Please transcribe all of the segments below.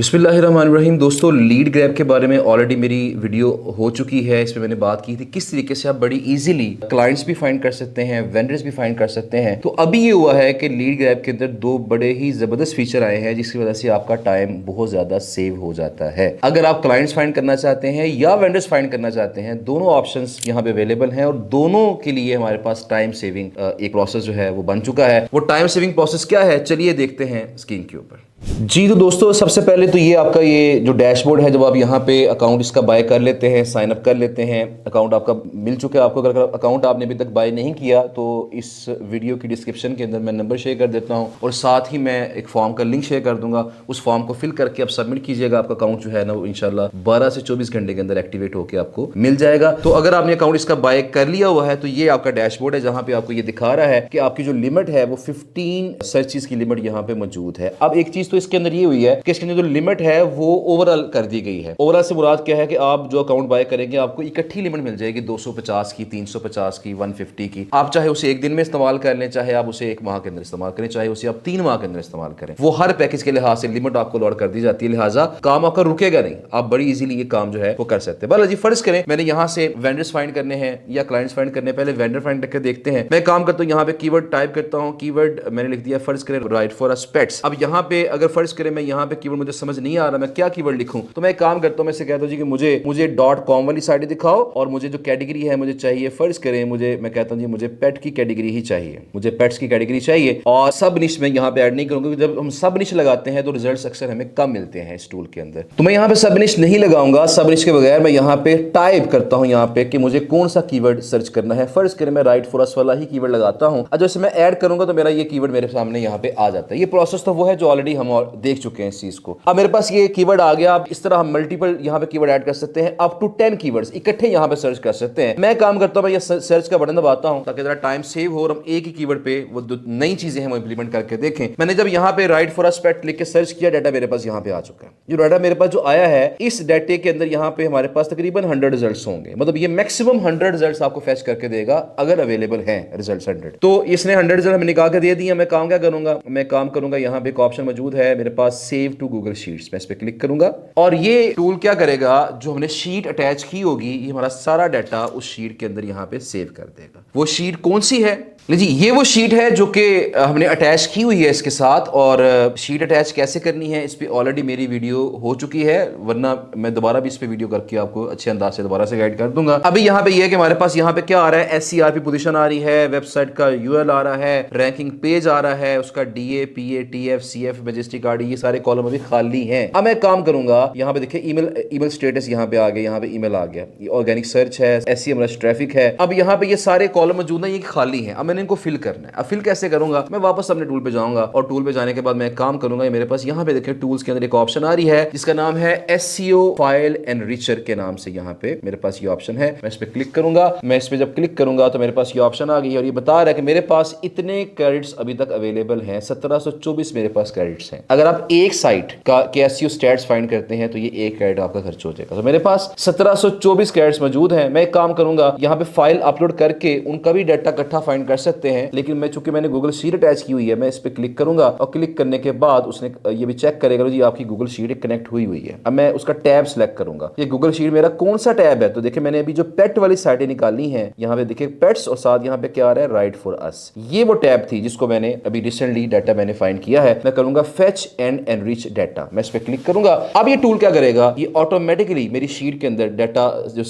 बिस्मिल्लाहिर्रहमानिर्रहीम। दोस्तों, lead grab के बारे में ऑलरेडी मेरी वीडियो हो चुकी है। इसमें मैंने बात की थी किस तरीके से आप बड़ी इजीली क्लाइंट्स भी फाइंड कर सकते हैं, वेंडर्स भी फाइंड कर सकते हैं। तो अभी ये हुआ है कि लीड ग्रैब के अंदर दो बड़े ही ज़बरदस्त फीचर आए हैं जिसकी वजह से आपका टाइम बहुत ज़्यादा सेव हो जाता है। अगर आप क्लाइंट्स फाइंड करना चाहते हैं या वेंडर्स फाइंड करना चाहते हैं, दोनों ऑप्शन यहाँ पे अवेलेबल हैं और दोनों के लिए हमारे पास टाइम सेविंग एक प्रोसेस जो है वो बन चुका है। वो टाइम सेविंग प्रोसेस क्या है, चलिए देखते हैं स्क्रीन के ऊपर। जी तो दोस्तों, सबसे पहले तो ये आपका ये जो डैशबोर्ड है, जब आप यहाँ पे अकाउंट इसका बाय कर लेते हैं, साइन अप कर लेते हैं, अकाउंट आपका मिल चुका है आपको। अगर अकाउंट आपने अभी तक बाय नहीं किया तो इस वीडियो की डिस्क्रिप्शन के अंदर मैं नंबर शेयर कर देता हूँ और साथ ही मैं एक फॉर्म का लिंक शेयर कर दूंगा। उस फॉर्म को फिल करके आप सबमिट कीजिएगा। आपका अकाउंट जो है ना वो इंशाल्लाह 12 से 24 घंटे के अंदर एक्टिवेट होकर आपको मिल जाएगा। तो अगर आपने अकाउंट इसका बाय कर लिया हुआ है तो ये आपका डैशबोर्ड है जहाँ पे आपको ये दिखा रहा है कि आपकी जो लिमिट है वो 15 सर्चेस की लिमिट यहाँ पे मौजूद है। अब एक चीज तो इसके अंदर ये हुई है कि इसके अंदर जो लिमिट है वो ओवरऑल कर दी गई है। ओवरऑल से मुराद क्या है कि आप जो अकाउंट बाय करेंगे आपको इकट्ठी लिमिट मिल जाएगी 250 की, 350 की, 150 की। आप चाहे उसे एक दिन में इस्तेमाल कर लें, चाहे आप उसे एक माह के अंदर इस्तेमाल करें, चाहे उसे आप 3 माह के अंदर इस्तेमाल करें। वो हर पैकेज के लिहाज से लिमिट आपको लॉट कर दी जाती है, लिहाजा काम आपका रुकेगा नहीं। आप बड़ी इजीली ये काम जो है वो कर सकते हैं। बस जी फर्ज करें मैंने यहाँ से वेंडर्स फाइंड करने हैं या क्लाइंट्स फाइंड करने, पहले वेंडर फाइंड करके देखते हैं। मैं काम करता हूँ, यहाँ पे कीवर्ड टाइप करता हूँ। कीवर्ड मैंने लिख दिया फर्ज करें राइट फॉर अस पेट्स। अब यहाँ पे अगर फर्ज करें मैं यहाँ पे कीवर्ड मुझे समझ नहीं आ रहा मैं क्या कीवर्ड लिखूं, तो मैं एक काम करता हूं, मैं इसे कहता हूं जी कि मुझे .com वाली साइट दिखाओ और मुझे जो कैटेगरी है मुझे चाहिए, फर्ज करें मैं कहता हूं जी मुझे पेट की कैटेगरी ही चाहिए, मुझे पेट्स की कैटेगरी चाहिए। और सब निश में यहाँ पे ऐड नहीं करूंगा क्योंकि जब हम सब निश लगाते हैं तो रिजल्ट्स अक्सर हमें कम मिलते हैं इस टूल के अंदर। तो मैं यहाँ पे सब निश नहीं लगाऊंगा। सब निश के बगैर मैं यहाँ पे टाइप करता हूँ यहाँ पे कि मुझे कौन सा कीवर्ड सर्च करना है। फर्ज करें मैं राइट फॉर अस वाला ही कीवर्ड लगाता हूँ। जैसे मैं ऐड करूंगा तो मेरा ये कीवर्ड मेरे सामने यहाँ पे आ जाता है। ये प्रोसेस तो वो है जो ऑलरेडी हम देख चुके हैं इस चीज को। अब मेरे पास ये कीवर्ड आ गया। आप इस तरह हम मल्टीपल यहाँ पे कीवर्ड ऐड कर सकते हैं, अप टू 10 कीवर्ड्स इकट्ठे यहाँ पे सर्च कर सकते हैं। मैं काम करता हूँ, मैं ये सर्च का बटन दबाता हूँ ताकि जरा टाइम सेव हो और हम एक ही कीवर्ड पे वो जो नई चीजें हैं वो इंप्लीमेंट करके देखें। मैंने जब यहाँ पे राइट फॉर अस पेट लिख के सर्च किया, डाटा मेरे पास यहाँ पे आ चुका है। जो डाटा मेरे पास जो आया है, इस डाटे के अंदर यहाँ पे हमारे पास तकरीबन 100 रिजल्ट्स होंगे। मतलब ये मैक्सिमम 100 रिजल्ट्स आपको फेच करके देगा अगर अवेलेबल है रिजल्ट्स 100। तो इसने 100 रिजल्ट हमें निकाल के दे दिया। मैं काम क्या करूंगा, मैं काम करूंगा यहाँ पे एक ऑप्शन मौजूद है मेरे पास, सेव टू गूगल शीट्स। मैं इस पर क्लिक करूंगा और ये टूल क्या करेगा, जो हमने शीट अटैच की होगी ये हमारा सारा डाटा उस शीट के अंदर यहाँ पे सेव कर देगा। वो शीट कौन सी है जी, ये वो शीट है जो कि हमने अटैच की हुई है इसके साथ। और शीट अटैच कैसे करनी है इस पे ऑलरेडी मेरी वीडियो हो चुकी है, वरना मैं दोबारा भी इस पे वीडियो करके आपको अच्छे अंदाज से दोबारा से गाइड कर दूंगा। अभी यहाँ पे ये है कि हमारे पास यहाँ पे क्या आ रहा है, SCRP पोजीशन आ रही है, वेबसाइट का URL आ रहा है, रैंकिंग पेज आ रहा है, उसका DA, PA, TF, CF, majestic RD, ये सारे कॉलम अभी खाली हैं। अब मैं काम करूंगा, यहाँ पे देखिए ईमेल स्टेटस यहाँ पे आ गया, यहाँ पे ईमेल आ गया, ये ऑर्गेनिक सर्च है, SEM ट्रैफिक है। अब यहाँ पे ये सारे कॉलम मौजूद है, ये खाली है। अब मैंने इनको फिल करना है। अब फिल कैसे करूंगा, मैं वापस अपने टूल पे जाऊंगा और टूल पे जाने के बाद मैं एक काम करूंगा, मेरे पास यहाँ पे देखिए टूल्स के अंदर एक ऑप्शन आ रही है जिसका नाम है SEO फाइल एनरिचर के नाम से। यहाँ पे मेरे पास ये ऑप्शन है, मैं इस पे क्लिक करूंगा। मैं इस पे जब क्लिक करूंगा तो मेरे पास ये ऑप्शन आ गई और ये बता रहा है कि मेरे पास इतने क्रेडिट्स अभी तक अवेलेबल हैं, 1724 मेरे पास क्रेडिट्स हैं। अगर आप एक साइट का SEO स्टैट्स फाइंड करते हैं तो ये एक क्रेडिट आपका खर्च हो जाएगा। तो मेरे पास 1724 क्रेडिट्स मौजूद हैं। मैं एक काम करूंगा, यहाँ पे फाइल अपलोड करके उनका भी डाटा इकट्ठा फाइंड कर सकते हैं, लेकिन मैं चूंकि मैंने गूगल शीट अटैच की हुई है, मैं इस पे क्लिक करूंगा और क्लिक करने के बाद उसने ये भी चेक करेगा जी आपकी गूगल शीट कनेक्ट हुई है। अब मैं उसका टैब सेलेक्ट करूंगा, ये गूगल शीट मेरा कौन सा टैब है। तो देखिए मैंने अभी जो पेट वाली साइटें निकाली हैं, यहाँ पे देखिए पेट्स और साथ यहाँ पे क्या आ रहा है, राइट फॉर अस। ये वो टैब थी जिसको मैंने अभी रिसेंटली डाटा मैंने फाइंड किया है। मैं करूंगा फेच एंड एनरिच डाटा, मैं इस पे क्लिक करूंगा। अब ये टूल क्या करेगा, ये ऑटोमेटिकली मेरी शीट के अंदर डाटा जो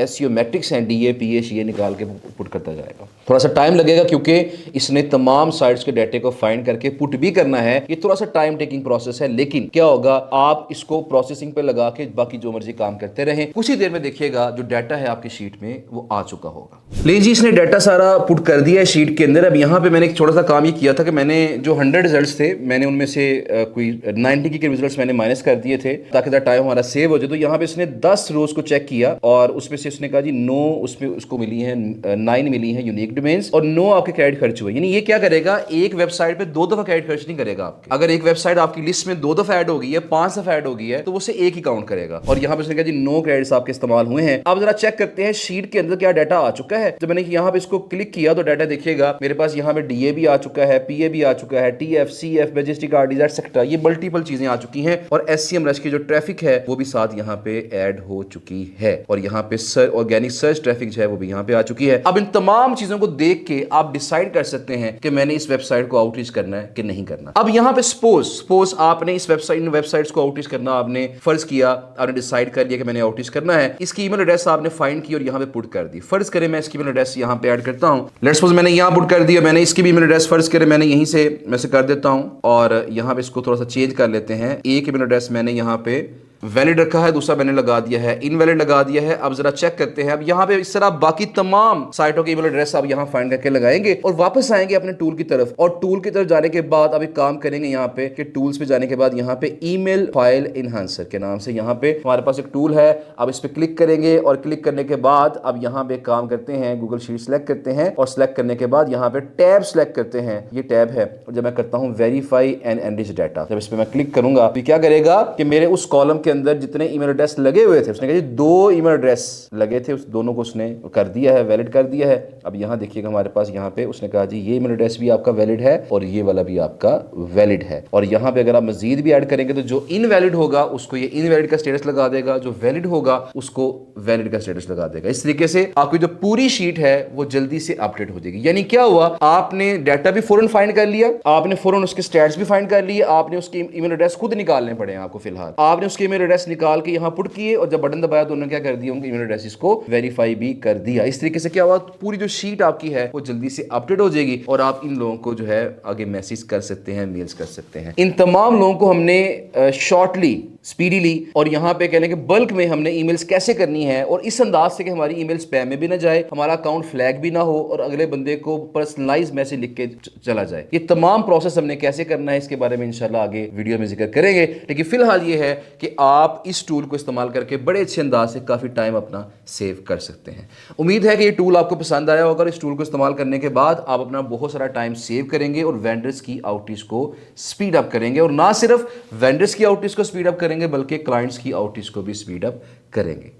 SEO मैट्रिक्स हैं, DA, PA, CA निकाल के पुट करता जाएगा। थोड़ा सा टाइम लगेगा क्योंकि इसने तमाम साइट्स के डाटे को फाइंड करके पुट भी करना है। ये थोड़ा सा टाइम टेकिंग प्रोसेस है, लेकिन क्या होगा, आप इसको प्रोसेसिंग पे लगा के बाकी जो मर्जी काम करते रहें, कुछ ही देर में देखिएगा जो डाटा है आपकी शीट में वो आ चुका होगा। ले जी, इसने डाटा सारा पुट कर दिया है शीट के अंदर। अब यहाँ पे मैंने एक छोटा सा काम ये किया था कि मैंने जो 100 रिजल्ट्स थे, मैंने उनमें से कोई 90 के रिजल्ट्स मैंने माइनस कर दिए थे ताकि टाइम हमारा सेव हो जाए। तो यहाँ पे इसने 10 रोज को चेक किया और उसमें से उसने कहा जी 9 उसमें उसको मिली है, 9 मिली है यूनिक डोमेन्स और 9 आपके क्रेडिट खर्च हुए। यानी ये क्या करेगा, एक वेबसाइट पे 2 दफा क्रेडिट खर्च नहीं करेगा आपके। अगर एक वेबसाइट आपकी लिस्ट में 2 दफा ऐड हो गई है, 5 दफा ऐड हो गई है, तो वो से एक ही काउंट करेगा। और यहाँ पे उसने कहा जी 9 क्रेडिट्स आपके इस्तेमाल हुए हैं। अब जरा चेक करते हैं शीट के अंदर क्या डाटा आ चुका है। जब मैंने यहाँ पे इसको क्लिक किया तो डाटा देखिएगा मेरे पास यहाँ पे डीए भी आ चुका है, पीए भी आ चुका है, TF, CF, majestic RDs etcetera, ये मल्टीपल चीजें आ चुकी हैं। और एससीएम रश की जो ट्रैफिक है वो भी साथ यहाँ पे ऐड हो चुकी है। और यहाँ पे ऑर्गेनिक सर्च ट्रैफिक जो है वो भी यहाँ पे आ चुकी है। अब इन तमाम चीजों को देख के आप डिसाइड कर सकते हैं कि मैंने इस वेबसाइट को आउटरीच करना है कि नहीं करना। अब यहाँ पे सपोज आपने इस वेबसाइट्स को आउटरीच करना, आपने फर्ज किया, आपने डिसाइड कर लिया कि मैंने आउटरीच करना है। इसकी ईमेल एड्रेस आपने फाइंड की और यहाँ पे पुट कर दी। फर्ज करें मैं इसकी ईमेल एड्रेस यहाँ पे ऐड करता हूँ। लेट्स सपोज मैंने यहाँ पुट कर दिया, मैंने इसकी भी ईमेल एड्रेस फर्ज करें मैंने यहीं से मैं से कर देता हूँ और यहाँ पे इसको थोड़ा सा चेंज कर लेते हैं। एक ईमेल एड्रेस मैंने यहाँ पे वैलिड रखा है, दूसरा मैंने लगा दिया है इनवैलिड लगा दिया है। अब जरा चेक करते हैं। अब यहाँ पे इस तरह बाकी तमाम साइटों के ईमेल एड्रेस आप यहाँ फाइंड करके लगाएंगे और वापस आएंगे अपने टूल की तरफ। और टूल की तरफ जाने के बाद अब एक काम करेंगे यहाँ पे कि टूल्स पे जाने के बाद यहाँ पे ईमेल फाइल इनहांसर के नाम से यहाँ पे हमारे पास एक टूल है। अब इस पे क्लिक करेंगे और क्लिक करने के बाद अब यहाँ पे काम करते हैं, गूगल शीट सेलेक्ट करते हैं और सेलेक्ट करने के बाद यहाँ पे टैब सेलेक्ट करते हैं। ये टैब है और जब मैं करता हूँ वेरीफाई एंड एनरिच डाटा, जब इस पे मैं क्लिक करूंगा तो क्या करेगा कि मेरे उस कॉलम के अंदर जितने ईमेल एड्रेस लगे हुए थे, उसने कहा जी 2 ईमेल एड्रेस लगे थे, उस दोनों को उसने कर दिया है, वैलिड कर दिया है। अब यहाँ देखिएगा हमारे पास यहाँ पे उसने कहा जी ये ईमेल एड्रेस भी आपका वैलिड है और ये वाला भी आपका वैलिड है। और यहाँ पे अगर आप मजीद भी ऐड करेंगे तो जो इनवैलिड होगा उसको ये इनवैलिड का स्टेटस लगा देगा, जो वैलिड होगा उसको वैलिड का स्टेटस लगा देगा। इस तरीके से आपकी जो पूरी शीट है वो जल्दी से अपडेट हो जाएगी। यानी क्या हुआ, आपने डाटा भी फौरन फाइंड कर लिया, आपने फौरन उसके स्टैट्स भी फाइंड कर लिए, आपने उसके ईमेल एड्रेस खुद निकालने पड़े हैं आपको, फिलहाल आपने उसके ईमेल एड्रेस निकाल के यहाँ पुट किए और जब बटन दबाया तो उन्होंने क्या कर दिया, उनके ईमेल एड्रेस को वेरीफाई भी कर दिया। इस तरीके से क्या हुआ, पूरी जो शीट आपकी है वो जल्दी से अपडेट हो जाएगी और आप इन लोगों को जो है आगे मैसेज कर सकते हैं, मेल्स कर सकते हैं। इन तमाम लोगों को हमने शॉर्टली, स्पीडीली और यहाँ पे कहने के बल्क में हमने ईमेल्स कैसे करनी है और इस अंदाज से कि हमारी ईमेल स्पैम में भी ना जाए, हमारा अकाउंट फ्लैग भी ना हो और अगले बंदे को पर्सनलाइज मैसेज लिख के चला जाए। ये तमाम प्रोसेस हमने कैसे करना है इसके बारे में इंशाल्लाह आगे वीडियो में जिक्र करेंगे। लेकिन फिलहाल ये है कि आप इस टूल को इस्तेमाल करके बड़े अच्छे अंदाज से काफ़ी टाइम अपना सेव कर सकते हैं। उम्मीद है कि ये टूल आपको पसंद आया होगा। इस टूल को इस्तेमाल करने के बाद आप अपना बहुत सारा टाइम सेव करेंगे और वेंडर्स की आउटरीच को स्पीड अप करेंगे और ना सिर्फ वेंडर्स की आउटरीच को स्पीड अप करेंगे बल्कि क्लाइंट्स की आउटरीच को भी स्पीड अप करेंगे।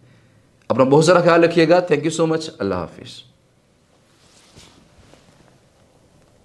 अपना बहुत सारा ख्याल रखिएगा। Thank you so much. अल्लाह हाफिज़।